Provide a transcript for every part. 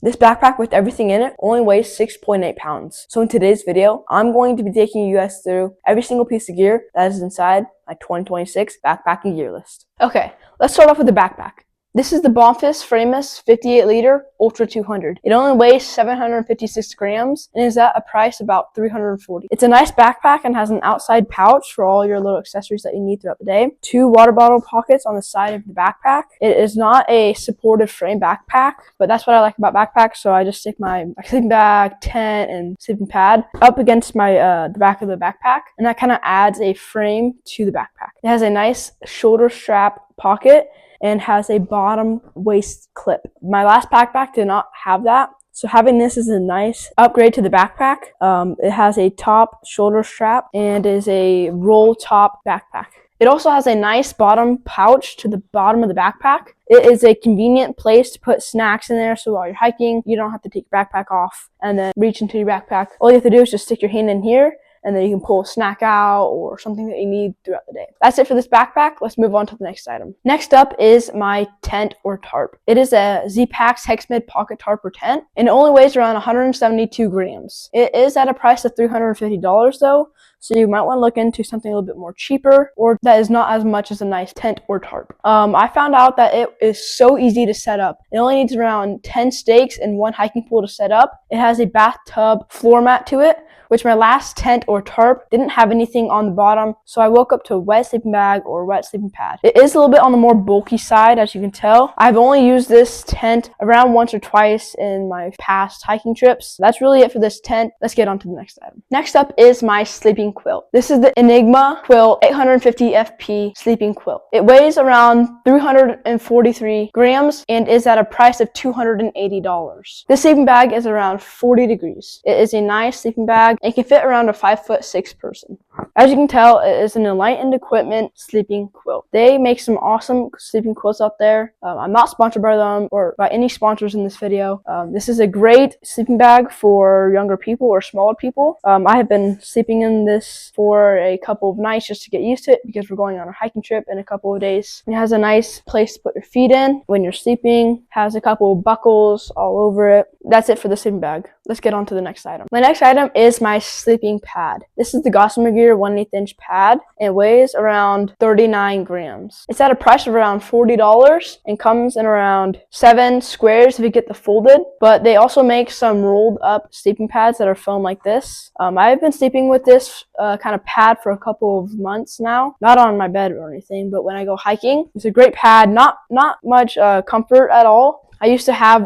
This backpack with everything in it only weighs 6.8 pounds. So in today's video, I'm going to be taking you guys through every single piece of gear that is inside my 2026 backpacking gear list. Okay, let's start off with the backpack. This is the Bonfist Frameless 58 liter Ultra 200. It only weighs 756 grams and is at a price about $340. It's a nice backpack and has an outside pouch for all your little accessories that you need throughout the day. 2 water bottle pockets on the side of the backpack. It is not a supportive frame backpack, but that's what I like about backpacks. So I just stick my sleeping bag, tent, and sleeping pad up against my the back of the backpack, and that kind of adds a frame to the backpack. It has a nice shoulder strap pocket and has a bottom waist clip. My last backpack did not have that, so having this is a nice upgrade to the backpack. It has a top shoulder strap and is a roll top backpack. It also has a nice bottom pouch to the bottom of the backpack. It is a convenient place to put snacks in there, so while you're hiking, you don't have to take your backpack off and then reach into your backpack. All you have to do is just stick your hand in here, and then you can pull a snack out or something that you need throughout the day. That's it for this backpack. Let's move on to the next item. Next up is my tent or tarp. It is a Z-Packs Hexmid Pocket Tarp or tent, and it only weighs around 172 grams. It is at a price of $350 though, so you might want to look into something a little bit more cheaper or that is not as much as a nice tent or tarp. I found out that it is so easy to set up. It only needs around 10 stakes and 1 hiking pole to set up. It has a bathtub floor mat to it, which my last tent or tarp didn't have anything on the bottom, so I woke up to a wet sleeping bag or wet sleeping pad. It is a little bit on the more bulky side, as you can tell. I've only used this tent around once or twice in my past hiking trips. That's really it for this tent. Let's get on to the next item. Next up is my sleeping quilt. This is the Enigma Quilt 850 FP sleeping quilt. It weighs around 343 grams and is at a price of $280. This sleeping bag is around 40 degrees. It is a nice sleeping bag and can fit around a 5'6" person. As you can tell, it is an Enlightened Equipment sleeping quilt. They make some awesome sleeping quilts out there. I'm not sponsored by them or by any sponsors in this video. This is a great sleeping bag for younger people or smaller people. I have been sleeping in this for a couple of nights just to get used to it because we're going on a hiking trip in a couple of days. It has a nice place to put your feet in when you're sleeping. Has a couple of buckles all over it. That's it for the sleeping bag. Let's get on to the next item. My next item is my sleeping pad. This is the Gossamer Gear 1/8 inch pad. It weighs around 39 grams. It's at a price of around $40 and comes in around 7 squares if you get the folded, but they also make some rolled up sleeping pads that are foam like this. I've been sleeping with this kind of pad for a couple of months now. Not on my bed or anything, but when I go hiking, it's a great pad. Not much comfort at all. I used to have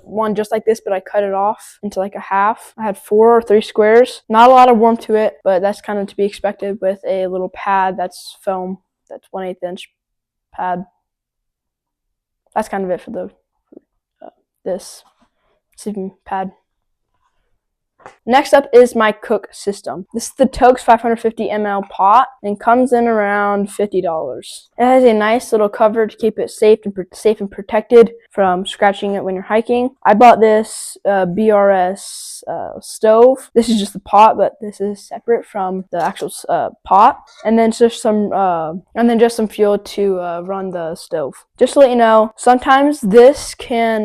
one just like this, but I cut it off into like a half. I had 4 or 3 squares. Not a lot of warmth to it, but that's kind of to be expected with a little pad that's foam. That's 1/8 inch pad. That's kind of it for the this sleeping pad. Next up is my cook system. This is the Tokes 550 ml pot and comes in around $50. It has a nice little cover to keep it safe and protected from scratching it when you're hiking. I bought this BRS stove. This is just the pot, but this is separate from the actual pot. And then just some fuel to run the stove. Just to let you know, sometimes this can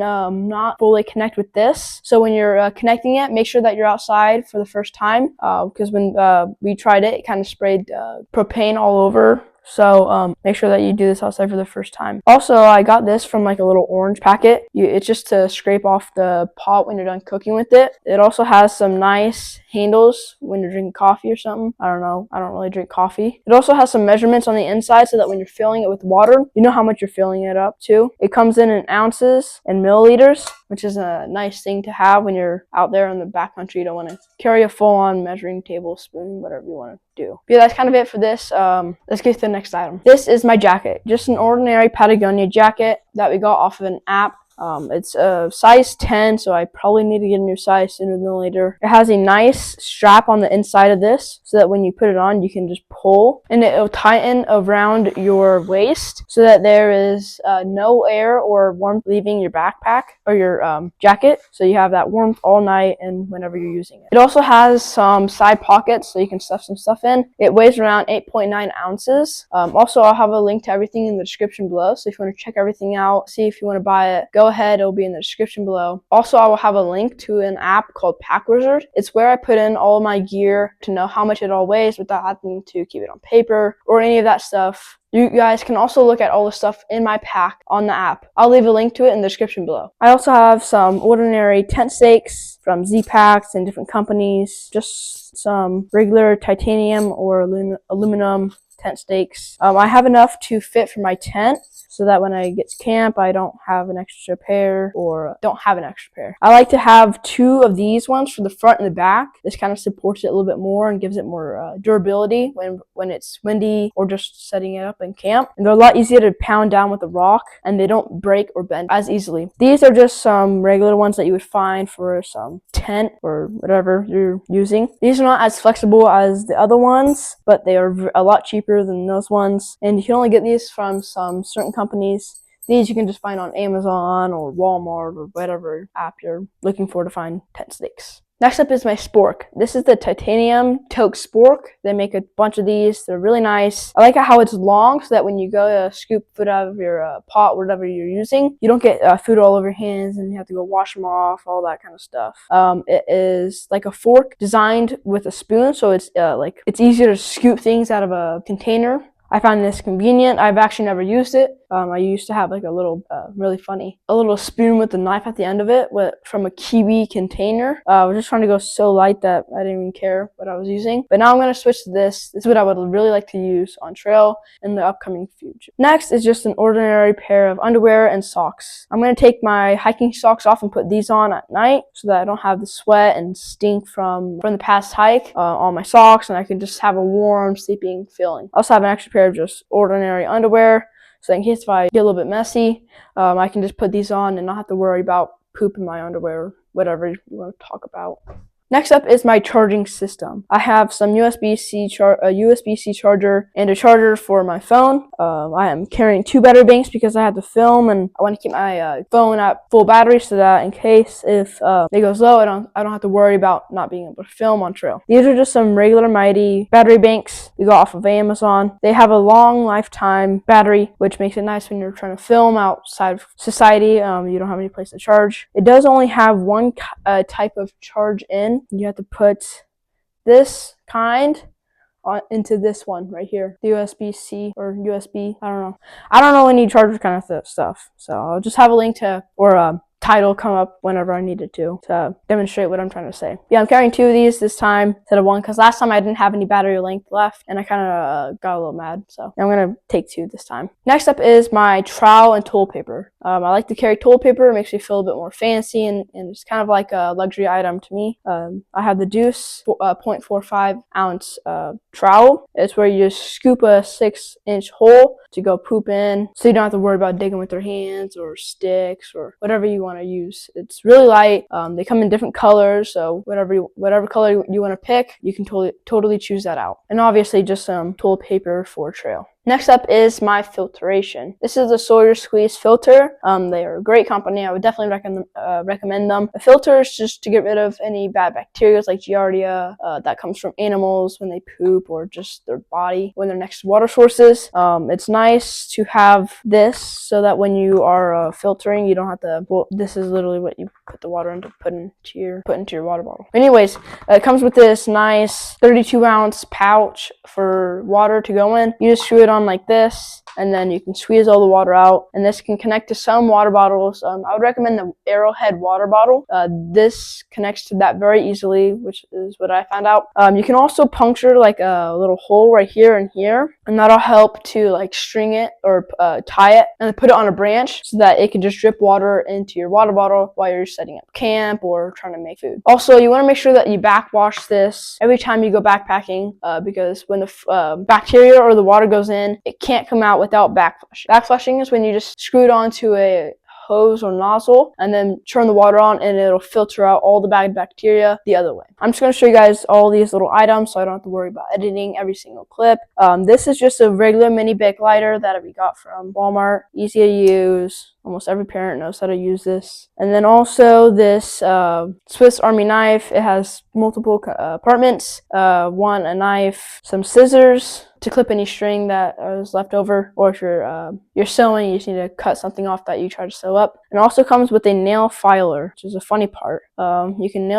not fully connect with this. So when you're connecting it, make sure that you're outside for the first time, because when we tried it, it kind of sprayed propane all over. So make sure that you do this outside for the first time. Also, I got this from like a little orange packet. It's just to scrape off the pot when you're done cooking with it. It also has some nice handles when you're drinking coffee or something. I don't know. I don't really drink coffee. It also has some measurements on the inside so that when you're filling it with water, you know how much you're filling it up to. It comes in ounces and milliliters, which is a nice thing to have when you're out there in the backcountry. You don't want to carry a full-on measuring tablespoon, whatever you want to do. But yeah, that's kind of it for this. Let's get to the next item. This is my jacket. Just an ordinary Patagonia jacket that we got off of an app. It's a size 10, so I probably need to get a new size sooner than later. It has a nice strap on the inside of this so that when you put it on, you can just pull, and it'll tighten around your waist so that there is no air or warmth leaving your backpack or your jacket, so you have that warmth all night and whenever you're using it. It also has some side pockets so you can stuff some stuff in. It weighs around 8.9 ounces. Also, I'll have a link to everything in the description below, so if you want to check everything out, see if you want to buy it, go go ahead, it'll be in the description below. Also, I will have a link to an app called Pack Wizard. It's where I put in all my gear to know how much it all weighs without having to keep it on paper or any of that stuff. You guys can also look at all the stuff in my pack on the app. I'll leave a link to it in the description below. I also have some ordinary tent stakes from Z-Packs and different companies. Just some regular titanium or aluminum tent stakes. I have enough to fit for my tent, so that when I get to camp, I don't have an extra pair or don't have an extra pair. I like to have 2 of these ones for the front and the back. This kind of supports it a little bit more and gives it more durability when it's windy or just setting it up in camp. And they're a lot easier to pound down with a rock, and they don't break or bend as easily. These are just some regular ones that you would find for some tent or whatever you're using. These are not as flexible as the other ones, but they are a lot cheaper than those ones. And you can only get these from some certain companies. These you can just find on Amazon or Walmart or whatever app you're looking for to find tent stakes. Next up is my Spork. This is the titanium toque Spork. They make a bunch of these. They're really nice. I like how it's long so that when you go to scoop food out of your pot, whatever you're using, you don't get food all over your hands and you have to go wash them off, all that kind of stuff. It is like a fork designed with a spoon, so it's it's easier to scoop things out of a container. I find this convenient. I've actually never used it. I used to have like a little, really funny, a little spoon with a knife at the end of it from a kiwi container. I was just trying to go so light that I didn't even care what I was using. But now I'm going to switch to this. This is what I would really like to use on trail in the upcoming future. Next is just an ordinary pair of underwear and socks. I'm going to take my hiking socks off and put these on at night so that I don't have the sweat and stink from the past hike on my socks, and I can just have a warm sleeping feeling. I also have an extra pair of just ordinary underwear, so in case if I get a little bit messy, I can just put these on and not have to worry about poop in my underwear or whatever you want to talk about. Next up is my charging system. I have some USB-C charger and a charger for my phone. I am carrying 2 battery banks because I have to film, and I want to keep my phone at full battery so that in case if it goes low, I don't have to worry about not being able to film on trail. These are just some regular mighty battery banks we got off of Amazon. They have a long lifetime battery, which makes it nice when you're trying to film outside of society. You don't have any place to charge. It does only have one type of charge in. You have to put this kind into this one right here, the USB-C or USB. I don't know any charger kind of stuff. So I'll just have a link to or title come up whenever I needed to demonstrate what I'm trying to say. Yeah, I'm carrying 2 of these this time instead of 1 because last time I didn't have any battery length left and I kind of got a little mad. So I'm going to take 2 this time. Next up is my trowel and toilet paper. I like to carry toilet paper. It makes me feel a bit more fancy and it's kind of like a luxury item to me. I have the Deuce 0.45 ounce trowel. It's where you just scoop a 6-inch hole to go poop in, so you don't have to worry about digging with your hands or sticks or whatever you want to use. It's really light. They come in different colors, so whatever color you want to pick, you can totally choose that out. And obviously just some toilet paper for trail. Next up is my Filteration. This is the Sawyer Squeeze filter. They are a great company. I would definitely recommend them. A filter is just to get rid of any bad bacteria like Giardia that comes from animals when they poop or just their body when they're next to water sources. It's nice to have this so that when you are filtering, you don't have to. Well, this is literally what you put the water into, put into your water bottle. Anyways, it comes with this nice 32-ounce pouch for water to go in. You just screw it on like this, and then you can squeeze all the water out, and this can connect to some water bottles. I would recommend the Arrowhead water bottle. This connects to that very easily, which is what I found out. You can also puncture like a little hole right here and here, and that'll help to like string it or tie it and put it on a branch so that it can just drip water into your water bottle while you're setting up camp or trying to make food. Also, you want to make sure that you backwash this every time you go backpacking because when the bacteria or the water goes in, it can't come out without backflushing. Backflushing is when you just screw it onto a hose or nozzle and then turn the water on, and it'll filter out all the bad bacteria the other way. I'm just going to show you guys all these little items so I don't have to worry about editing every single clip. This is just a regular mini bake lighter that we got from Walmart. Easy to use. Almost every parent knows how to use this. And then also this Swiss Army knife. It has multiple compartments. One, a knife, some scissors to clip any string that is left over, or if you're sewing, you just need to cut something off that you try to sew up. And it also comes with a nail filer, which is a funny part. You can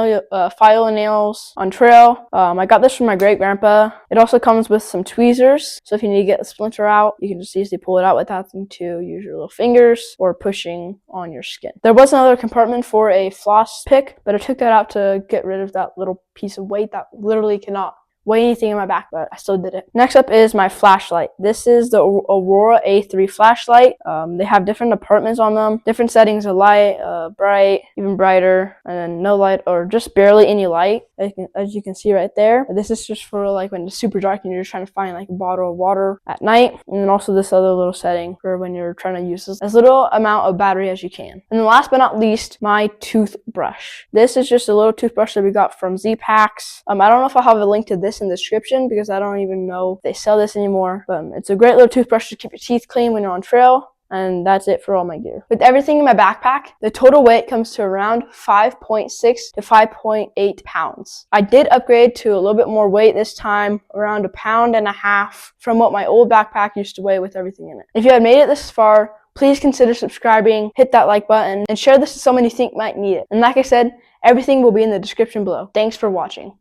file nails on trail. I got this from my great grandpa. It also comes with some tweezers, so if you need to get the splinter out, you can just easily pull it out without having to use your little fingers or pushing on your skin. There was another compartment for a floss pick, but I took that out to get rid of that little piece of weight that literally cannot weigh anything in my back, but I still did it. Next up is my flashlight. This is the Aurora A3 flashlight. They have different apartments on them, different settings of light, bright, even brighter, and then no light or just barely any light, as you can see right there. This is just for like when it's super dark and you're just trying to find like a bottle of water at night. And then also this other little setting for when you're trying to use as little amount of battery as you can. And then last but not least, my toothbrush. This is just a little toothbrush that we got from Z-Packs. I don't know if I'll have a link to this in the description because I don't even know if they sell this anymore, but it's a great little toothbrush to keep your teeth clean when you're on trail. And that's it for all my gear. With everything in my backpack, the total weight comes to around 5.6 to 5.8 pounds. I did upgrade to a little bit more weight this time, around 1.5 pounds from what my old backpack used to weigh with everything in it. If you have made it this far, please consider subscribing, hit that like button, and share this with someone you think might need it. And like I said, everything will be in the description below. Thanks for watching.